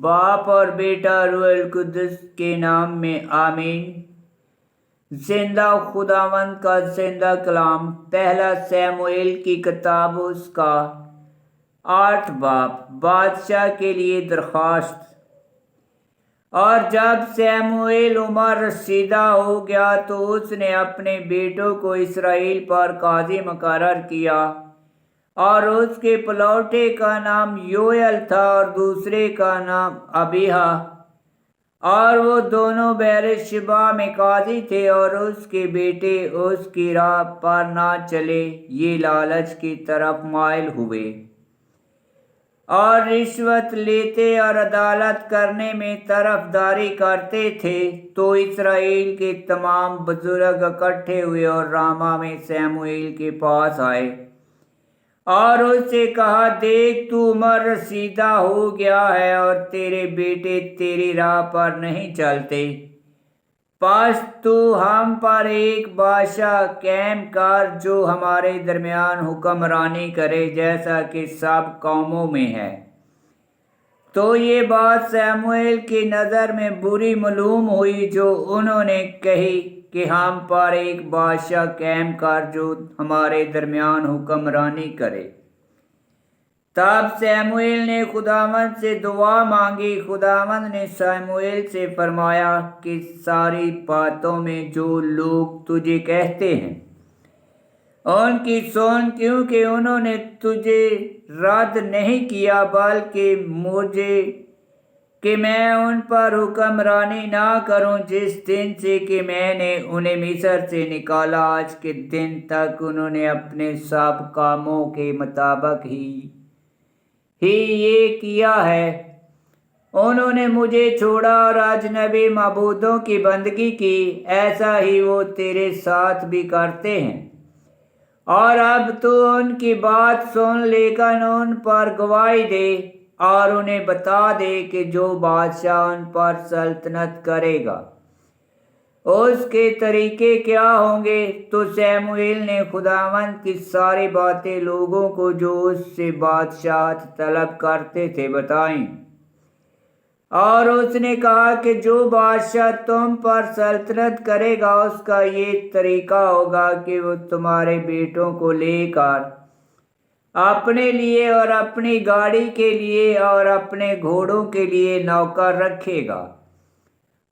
باپ اور بیٹا روح القدس کے نام میں آمین۔ زندہ خداوند کا زندہ کلام پہلا سیموئیل کی کتاب اس کا 8 باب بادشاہ کے لیے درخواست۔ اور جب سیموئیل عمر رسیدہ ہو گیا تو اس نے اپنے بیٹوں کو اسرائیل پر قاضی مقرر کیا، اور اس کے پلوٹے کا نام یوئیل تھا اور دوسرے کا نام ابیہا، اور وہ دونوں بیر شبا میں قاضی تھے۔ اور اس کے بیٹے اس کی راہ پر نہ چلے، یہ لالچ کی طرف مائل ہوئے اور رشوت لیتے اور عدالت کرنے میں طرفداری کرتے تھے۔ تو اسرائیل کے تمام بزرگ اکٹھے ہوئے اور راما میں سیموئیل کے پاس آئے اور اس سے کہا، دیکھ تو عمر رسیدہ ہو گیا ہے اور تیرے بیٹے تیری راہ پر نہیں چلتے، پس تو ہم پر ایک بادشاہ قائم کر جو ہمارے درمیان حکمرانی کرے جیسا کہ سب قوموں میں ہے۔ تو یہ بات سیموئیل کی نظر میں بری معلوم ہوئی جو انہوں نے کہی کہ ہم پر ایک بادشاہ قائم کر جو ہمارے درمیان حکمرانی کرے۔ تب سیموئیل نے خداوند سے دعا مانگی۔ خداوند نے سیموئیل سے فرمایا کہ ساری باتوں میں جو لوگ تجھے کہتے ہیں ان کی سن، کیونکہ انہوں نے تجھے رد نہیں کیا بلکہ مجھے کہ میں ان پر حکمرانی نہ کروں۔ جس دن سے کہ میں نے انہیں مصر سے نکالا آج کے دن تک انہوں نے اپنے سب کاموں کے مطابق ہی یہ کیا ہے۔ انہوں نے مجھے چھوڑا اور اجنبی معبودوں کی بندگی کی، ایسا ہی وہ تیرے ساتھ بھی کرتے ہیں۔ اور اب تو ان کی بات سن، لیکن ان پر گواہی دے اور انہیں بتا دے کہ جو بادشاہ ان پر سلطنت کرے گا اس کے طریقے کیا ہوں گے۔ تو سیموئیل نے خداوند کی ساری باتیں لوگوں کو جو اس سے بادشاہت طلب کرتے تھے بتائیں، اور اس نے کہا کہ جو بادشاہ تم پر سلطنت کرے گا اس کا یہ طریقہ ہوگا کہ وہ تمہارے بیٹوں کو لے کر اپنے لیے اور اپنی گاڑی کے لیے اور اپنے گھوڑوں کے لیے نوکر رکھے گا،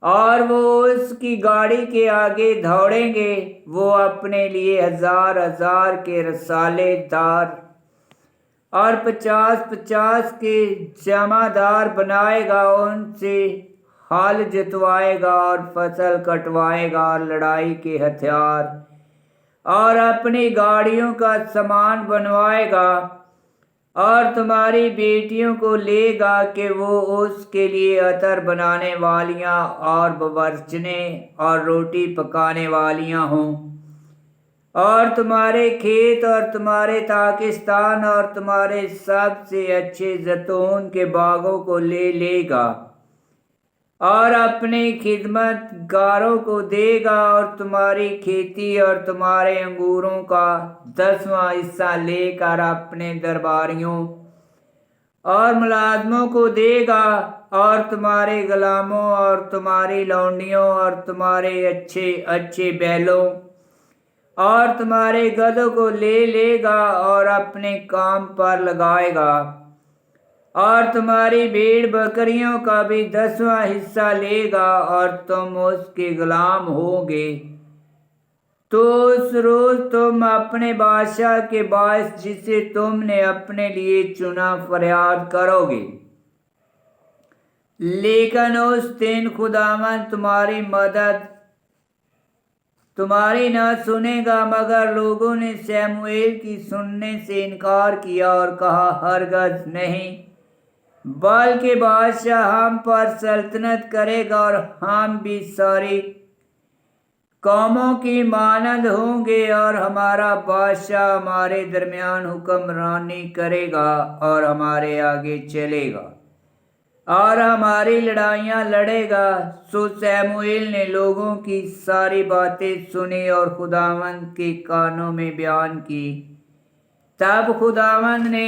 اور وہ اس کی گاڑی کے آگے دوڑیں گے۔ وہ اپنے لیے 1000 کے رسالے دار اور 50 کے جمع دار بنائے گا، ان سے ہل جتوائے گا اور فصل کٹوائے گا اور لڑائی کے ہتھیار اور اپنی گاڑیوں کا سامان بنوائے گا، اور تمہاری بیٹیوں کو لے گا کہ وہ اس کے لیے عطر بنانے والیاں اور باورچنے اور روٹی پکانے والیاں ہوں، اور تمہارے کھیت اور تمہارے تاکستان اور تمہارے سب سے اچھے زیتون کے باغوں کو لے گا اور اپنے خدمت گاروں کو دے گا، اور تمہاری کھیتی اور تمہارے انگوروں کا 10واں حصہ لے کر اپنے درباریوں اور ملازموں کو دے گا، اور تمہارے غلاموں اور تمہاری لونڈیوں اور تمہارے اچھے بیلوں اور تمہارے گدھوں کو لے گا اور اپنے کام پر لگائے گا، اور تمہاری بھیڑ بکریوں کا بھی 10واں حصہ لے گا، اور تم اس کے غلام ہوگے۔ تو اس روز تم اپنے بادشاہ کے باعث جسے تم نے اپنے لیے چنا فریاد کرو گے، لیکن اس دن خداوند تمہاری مدد تمہاری نہ سنے گا۔ مگر لوگوں نے سیموئیل کی سننے سے انکار کیا اور کہا، ہرگز نہیں، بلکہ بادشاہ ہم پر سلطنت کرے گا اور ہم بھی ساری قوموں کی مانند ہوں گے، اور ہمارا بادشاہ ہمارے درمیان حکمرانی کرے گا اور ہمارے آگے چلے گا اور ہماری لڑائیاں لڑے گا۔ سو سیموئیل نے لوگوں کی ساری باتیں سنی اور خداوند کے کانوں میں بیان کی۔ تب خداوند نے